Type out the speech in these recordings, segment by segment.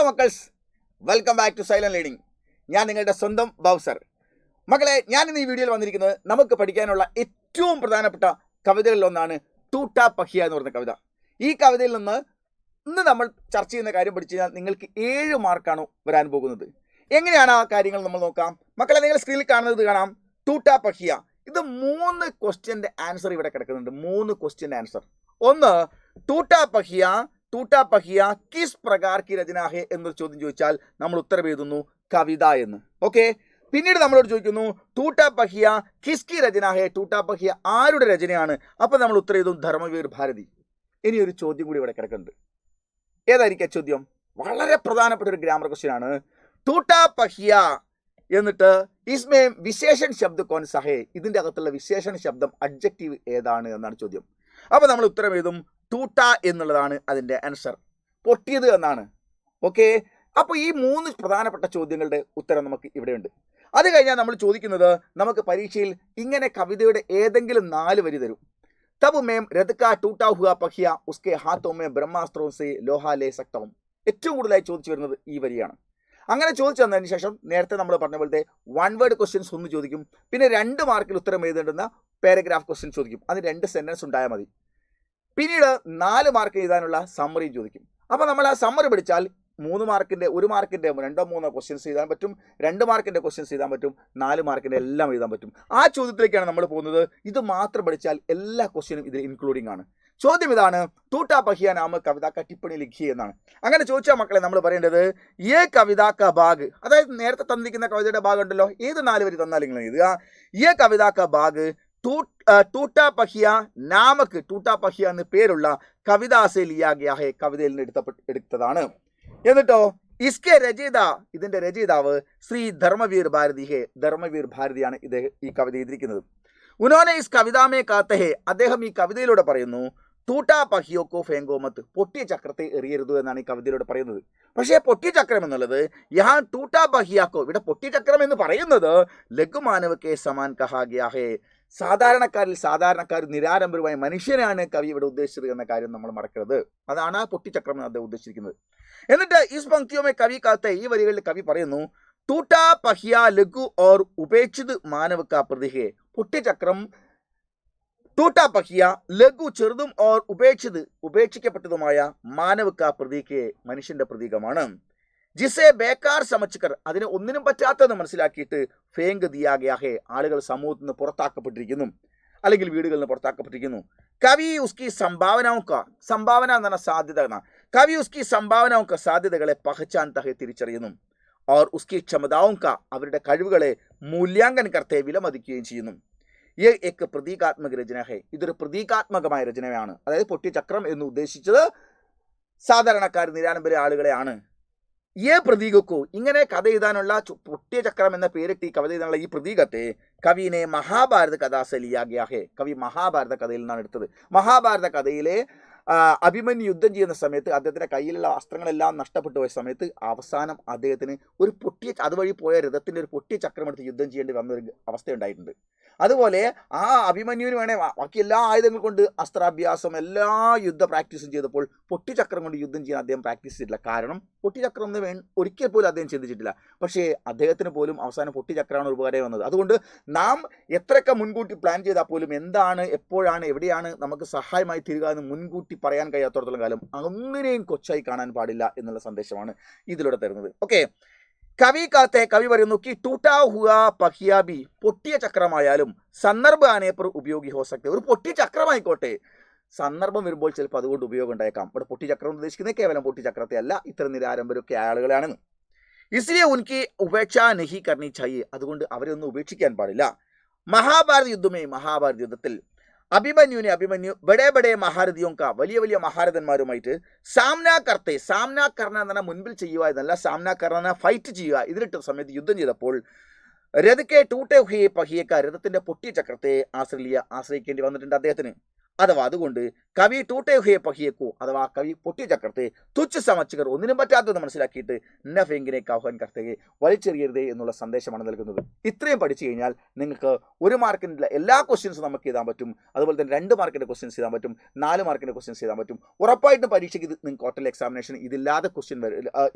മക്കൾസ്, welcome back to silent learning. ഞാൻ നിങ്ങളുടെ സ്വന്തം ബൗസർ. മക്കളെ, ഞാൻ ഇന്ന് ഈ വീഡിയോയിൽ വന്നിരിക്കുന്നത് നമുക്ക് പഠിക്കാനുള്ള ഏറ്റവും പ്രധാനപ്പെട്ട കവിതകളിലൊന്നാണ് ടൂട്ടാ പഹിയ എന്ന് പറയുന്ന കവിത. ഈ കവിതയിൽ നിന്ന് ഇന്ന് നമ്മൾ ചർച്ച ചെയ്യുന്ന കാര്യം പഠിച്ചു കഴിഞ്ഞാൽ നിങ്ങൾക്ക് 7 മാർക്കാണ് വരാൻ പോകുന്നത്. എങ്ങനെയാണ് ആ കാര്യങ്ങൾ നമ്മൾ നോക്കാം. മക്കളെ, നിങ്ങൾ സ്ക്രീനിൽ കാണുന്നത് കാണാം, ടൂട്ടാ പഹിയ. ഇത് 3 ക്വസ്റ്റ്യൻ്റെ ആൻസർ ഇവിടെ കിടക്കുന്നുണ്ട്. 3 ക്വസ്റ്റ്യൻ്റെ ആൻസർ. ഒന്ന്, ടൂട്ടാ പഹിയ കിസ് പ്രകാർ കി രചന ഹെ എന്നൊരു ചോദ്യം ചോദിച്ചാൽ നമ്മൾ ഉത്തരം എഴുതുന്നു കവിത എന്ന്. ഓക്കെ. പിന്നീട് നമ്മളോട് ചോദിക്കുന്നു ടൂട്ടാ പഹിയ കിസ്കി രചന ഹെ, ടൂട്ടാ പഹിയ ആരുടെ രചനയാണ്? അപ്പം നമ്മൾ ഉത്തരം എഴുതും ധർമ്മവീർ ഭാരതി. ഇനി ഒരു ചോദ്യം കൂടി ഇവിടെ കിടക്കുന്നുണ്ട്. ഏതായിരിക്കും ചോദ്യം? വളരെ പ്രധാനപ്പെട്ട ഒരു ഗ്രാമർ ക്വസ്റ്റ്യൻ ആണ്. ടൂട്ടാ പഹിയ എന്നിട്ട് ഇസ്മേ വിശേഷൺ ശബ്ദ കോൻ സഹേ, ഇതിൻ്റെ അകത്തുള്ള വിശേഷണ ശബ്ദം അഡ്ജക്റ്റീവ് ഏതാണ് എന്നാണ് ചോദ്യം. അപ്പോൾ നമ്മൾ ഉത്തരം എഴുതും ടൂട്ട എന്നുള്ളതാണ് അതിൻ്റെ ആൻസർ, പൊട്ടിയത് എന്നാണ്. ഓക്കെ. അപ്പോൾ ഈ 3 പ്രധാനപ്പെട്ട ചോദ്യങ്ങളുടെ ഉത്തരം നമുക്ക് ഇവിടെയുണ്ട്. അത് കഴിഞ്ഞാൽ നമ്മൾ ചോദിക്കുന്നത്, നമുക്ക് പരീക്ഷയിൽ ഇങ്ങനെ കവിതയുടെ ഏതെങ്കിലും 4 വരി തരും. തബ് മേം രത്ക ടൂട്ടാ ഹുവ പഹിയ ഉസ്കെ ഹാത്തോ മേ ബ്രഹ്മാസ്ത്രോ സെ ലോഹ ലേ സക്തവും. ഏറ്റവും കൂടുതലായി ചോദിച്ചു വരുന്നത് ഈ വരിയാണ്. അങ്ങനെ ചോദിച്ചു വന്നതിന് ശേഷം നേരത്തെ നമ്മൾ പറഞ്ഞ പോലത്തെ 1 വേർഡ് ക്വസ്റ്റ്യൻസ് ഒന്ന് ചോദിക്കും. പിന്നെ 2 മാർക്കിൽ ഉത്തരം എഴുതേണ്ടുന്ന പാരഗ്രാഫ് ക്വസ്റ്റ്യൻ ചോദിക്കും. അതിന് 2 സെൻറ്റൻസ് ഉണ്ടായാൽ മതി. പിന്നീട് 4 മാർക്ക് എഴുതാനുള്ള സമ്മറിയും ചോദിക്കും. അപ്പോൾ നമ്മൾ ആ സമ്മറി പഠിച്ചാൽ 3 മാർക്കിൻ്റെ 1 മാർക്കിൻ്റെ 2 3 ക്വസ്റ്റ്യൻസ് എഴുതാൻ പറ്റും, 2 മാർക്കിൻ്റെ ക്വസ്റ്റ്യൻസ് എഴുതാൻ പറ്റും, 4 മാർക്കിൻ്റെ എല്ലാം എഴുതാൻ പറ്റും. ആ ചോദ്യത്തിലേക്കാണ് നമ്മൾ പോകുന്നത്. ഇത് മാത്രം പഠിച്ചാൽ എല്ലാ ക്വസ്റ്റ്യനും ഇതിൽ ഇൻക്ലൂഡിംഗ് ആണ്. ചോദ്യം ഇതാണ്, ടൂട്ടാ പഹിയ നാമ കവിത ക ടിപ്പണി ലിഖി എന്നാണ്. അങ്ങനെ ചോദിച്ചാൽ മക്കളെ നമ്മൾ പറയേണ്ടത് ഏ കവിത ക ഭാഗ്, അതായത് നേരത്തെ തന്നിരിക്കുന്ന കവിതയുടെ ഭാഗം ഉണ്ടല്ലോ, ഏത് 4 വരി തന്നാലും നിങ്ങൾ എഴുതുക. ഏ കവിത ക ഭാഗ് ടൂട്ടാ പഹിയ നാമക്ക്, ടൂട്ടാ പഹിയ എന്ന് പേരുള്ള കവിതാസെ ലിയാ ഗയാ ഹെ, കവിതയിൽ നിന്ന് എടുത്തതാണ്. എന്നിട്ടോ ഇസ്കെ രചയിത, ഇതിന്റെ രചയിതാവ് ശ്രീ ധർമ്മവീർ ഭാരതി ഹെ, ധർമ്മവീർ ഭാരതിയാണ് ഈ കവിത എഴുതിയിരിക്കുന്നത്. ഉനോനെ ഇസ് കവിതാമേ കാത്ത ഹെ, അദ്ദേഹം ഈ കവിതയിലൂടെ പറയുന്നു ടൂട്ടാ പഹിയോക്കോ ഫേങ്കോമത്ത്, പൊട്ടിയ ചക്രത്തെ എറിയരുത് എന്നാണ് ഈ കവിതയിലൂടെ പറയുന്നത്. പക്ഷേ പൊട്ടിയ ചക്രം എന്നുള്ളത് യഹാ ടൂട്ടാ പഹിയാക്കോ, ഇവിടെ പൊട്ടിയ ചക്രം എന്ന് പറയുന്നത് ലഘുമാനവക്കെ സമാൻ കഹാ ഗയാ ഹെ, സാധാരണക്കാർ നിരാരംഭരമായ മനുഷ്യനാണ് കവി ഇവിടെ ഉദ്ദേശിച്ചത് എന്ന കാര്യം നമ്മൾ മറക്കരുത്. അതാണ് ആ പൊട്ടിച്ചക്രം എന്ന് അദ്ദേഹം ഉദ്ദേശിച്ചിരിക്കുന്നത്. എന്നിട്ട് ഇസ് പങ്ക്തിയോമേ കവി കാത്ത, ഈ വരികളിൽ കവി പറയുന്നു ടൂട്ടാ പഹിയ ലഘു ഓർ ഉപേക്ഷിത് മാനവ കാ പ്രതീക്, പൊട്ടിച്ചക്രം ടൂട്ടാ പഹിയ ലഘു ചെറുതും ഓർ ഉപേക്ഷിക്കപ്പെട്ടതുമായ മാനവ കാ പ്രതീക്, മനുഷ്യന്റെ പ്രതീകമാണ്. ജിസെ ബേക്കാർ സമച്ചുകർ, അതിന് ഒന്നിനും പറ്റാത്തതെന്ന് മനസ്സിലാക്കിയിട്ട് ഫേങ്ക് ദിയാ ഗയാ ഹെ, ആളുകൾ സമൂഹത്തിൽ നിന്ന് പുറത്താക്കപ്പെട്ടിരിക്കുന്നു, അല്ലെങ്കിൽ വീടുകളിൽ നിന്ന് പുറത്താക്കപ്പെട്ടിരിക്കുന്നു. കവി ഉസ്കി സംഭാവനക, സംഭാവന എന്ന് പറഞ്ഞ സാധ്യത എന്നാണ്. കവി ഉസ്കി സംഭാവനക, സാധ്യതകളെ പഹച്ചാൻ തഹെ തിരിച്ചറിയുന്നു. ഓർ ഉസ്കി ക്ഷമതാവുക, അവരുടെ കഴിവുകളെ മൂല്യാങ്കൻ കർത്തെ വിലമതിക്കുകയും ചെയ്യുന്നു. യേ എക്ക് പ്രതീകാത്മക രചന ഹെ, ഇതൊരു പ്രതീകാത്മകമായ രചനയാണ്. അതായത് പൊട്ടിയ ചക്രം എന്ന് ഉദ്ദേശിച്ചത് സാധാരണക്കാർ നിരാലംബര ആളുകളെയാണ്. ഏ പ്രതീകക്കോ, ഇങ്ങനെ കഥ എഴുതാനുള്ള പൊട്ടിയ ചക്രം എന്ന പേരിട്ട് ഈ കവിത എഴുതാനുള്ള ഈ പ്രതീകത്തെ കവിനെ മഹാഭാരത കഥാസെ ലിയാ ഗയാ ഹെ, കവി മഹാഭാരത കഥയിൽ നിന്നാണ് എടുത്തത്. മഹാഭാരത കഥയിലെ അഭിമന്യു യുദ്ധം ചെയ്യുന്ന സമയത്ത് അദ്ദേഹത്തിൻ്റെ കയ്യിലുള്ള അസ്ത്രങ്ങളെല്ലാം നഷ്ടപ്പെട്ടു പോയ സമയത്ത് അവസാനം അദ്ദേഹത്തിന് ഒരു അതുവഴി പോയ രഥത്തിൻ്റെ ഒരു പൊട്ടിയ ചക്രം എടുത്ത് യുദ്ധം ചെയ്യേണ്ടി വന്ന ഒരു അവസ്ഥയുണ്ടായിട്ടുണ്ട്. അതുപോലെ ആ അഭിമന്യുവിന് വേണേ ബാക്കി എല്ലാ ആയുധങ്ങൾ കൊണ്ട് അസ്ത്രാഭ്യാസം എല്ലാ യുദ്ധ പ്രാക്ടീസും ചെയ്തപ്പോൾ പൊട്ടിച്ചക്രം കൊണ്ട് യുദ്ധം ചെയ്യാൻ അദ്ദേഹം പ്രാക്ടീസ് ചെയ്തിട്ടില്ല. കാരണം പൊട്ടിച്ചക്രം ഒരിക്കൽ പോലും അദ്ദേഹം ചിന്തിച്ചിട്ടില്ല. പക്ഷേ അദ്ദേഹത്തിന് പോലും അവസാനം പൊട്ടിച്ചക്രമാണ് ഒരു ഉപകാരം വന്നത്. അതുകൊണ്ട് നാം എത്രയൊക്കെ മുൻകൂട്ടി പ്ലാൻ ചെയ്താൽ പോലും എന്താണ്, എപ്പോഴാണ്, എവിടെയാണ് നമുക്ക് സഹായമായി തീരുക എന്ന് മുൻകൂട്ടി പറയാൻ കഴിയാത്തോടത്തോളം കാലം ഒന്നിനെയും കൊച്ചായി കാണാൻ പാടില്ല എന്നുള്ള സന്ദേശമാണ് ഇതിലൂടെ തരുന്നത്. ഓക്കെ. കവി കാത്തെ, കവി പറയുന്നു കി ടൂട്ടാ ഹുവ പഹിയാബി, പൊട്ടിയ ചക്രമായാലും സന്ദർഭ ആനേപ്പർ ഉപയോഗി ഹോ സക്തെ, ഒരു പൊട്ടിയ ചക്രമായിക്കോട്ടെ സന്ദർഭം വരുമ്പോൾ ചിലപ്പോൾ അതുകൊണ്ട് ഉപയോഗം ഉണ്ടായേക്കാം. ഇവിടെ പൊട്ടിയ ചക്രം ഉദ്ദേശിക്കുന്നത് കേവലം പൊട്ടിയ ചക്രത്തെ അല്ല, ഇത്തരം നിരാരംഭരൊക്കെ ആളുകളാണെന്ന്. ഇസ്ലിയെ ഉൻകി ഉപേക്ഷ നഹി കർണി ചാഹിയെ, അതുകൊണ്ട് അവരെ ഒന്നും ഉപേക്ഷിക്കാൻ പാടില്ല. മഹാഭാരത യുദ്ധത്തിൽ അഭിമന്യു ബഡേ ബഡേ മഹാരഥിയോങ്ക, വലിയ വലിയ മഹാരഥന്മാരുമായിട്ട് സാമ്ന കർത്തെ, സാമ്ന കർണ എന്ന് പറഞ്ഞാൽ മുൻപിൽ ചെയ്യുക എന്നല്ല, സാമ്ന കർണ ഫൈറ്റ് ചെയ്യുക, ഇതിലിട്ട സമയത്ത് യുദ്ധം ചെയ്തപ്പോൾ രഥക്കെ ടൂട്ടെ ഹുയെ പഹിയേക്ക, രഥത്തിന്റെ പൊട്ടിയ ചക്രത്തെ ആശ്രയിക്കേണ്ടി വന്നിട്ടുണ്ട് അദ്ദേഹത്തിന്. അഥവാ അതുകൊണ്ട് കവി ടൂട്ടെ ഹുയെ പഹിയേക്കോ അഥവാ കവി പൊട്ടിച്ചക്രത്തെ തുച്ഛ സമച്ചുകർ ഒന്നിനും പറ്റാത്തത് മനസ്സിലാക്കിയിട്ട് ന ഫെങ്കിനെ കൗഹൻ കർത്തകെ വലിച്ചെറിയരുതേ എന്നുള്ള സന്ദേശമാണ് നൽകുന്നത്. ഇത്രയും പഠിച്ചു കഴിഞ്ഞാൽ നിങ്ങൾക്ക് 1 മാർക്കിൻ്റെ എല്ലാ ക്വസ്റ്റ്യൻസും നമുക്ക് എഴുതാൻ പറ്റും. അതുപോലെ തന്നെ 2 മാർക്കിൻ്റെ ക്വസ്റ്റ്യൻസ് എഴുതാൻ പറ്റും, 4 മാർക്കിൻ്റെ ക്വസ്റ്റ്യൻസ് എഴുതാൻ പറ്റും. ഉറപ്പായിട്ടും പരീക്ഷയ്ക്ക് നിങ്ങൾക്ക് ക്വാർട്ടർലി എക്സാമിനേഷൻ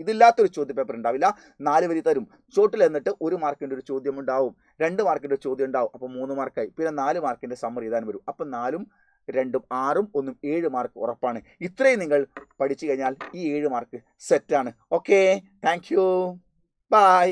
ഇതില്ലാത്തൊരു ചോദ്യ പേപ്പർ ഉണ്ടാവില്ല. 4 വരി തരും. ചോട്ടിൽ എന്നിട്ട് 1 മാർക്കിൻ്റെ ഒരു ചോദ്യം ഉണ്ടാവും, 2 മാർക്കിൻ്റെ ചോദ്യം ഉണ്ടാവും. അപ്പോൾ 3 മാർക്കായി. പിന്നെ 4 മാർക്കിൻ്റെ സമ്മറി എഴുതാൻ വരും. അപ്പം 4ഉം 2ഉം 6ഉം 1ഉം 7 മാർക്ക് ഉറപ്പാണ്. ഇത്രയും നിങ്ങൾ പഠിച്ചു കഴിഞ്ഞാൽ ഈ 7 മാർക്ക് സെറ്റാണ്. Okay, thank you, by.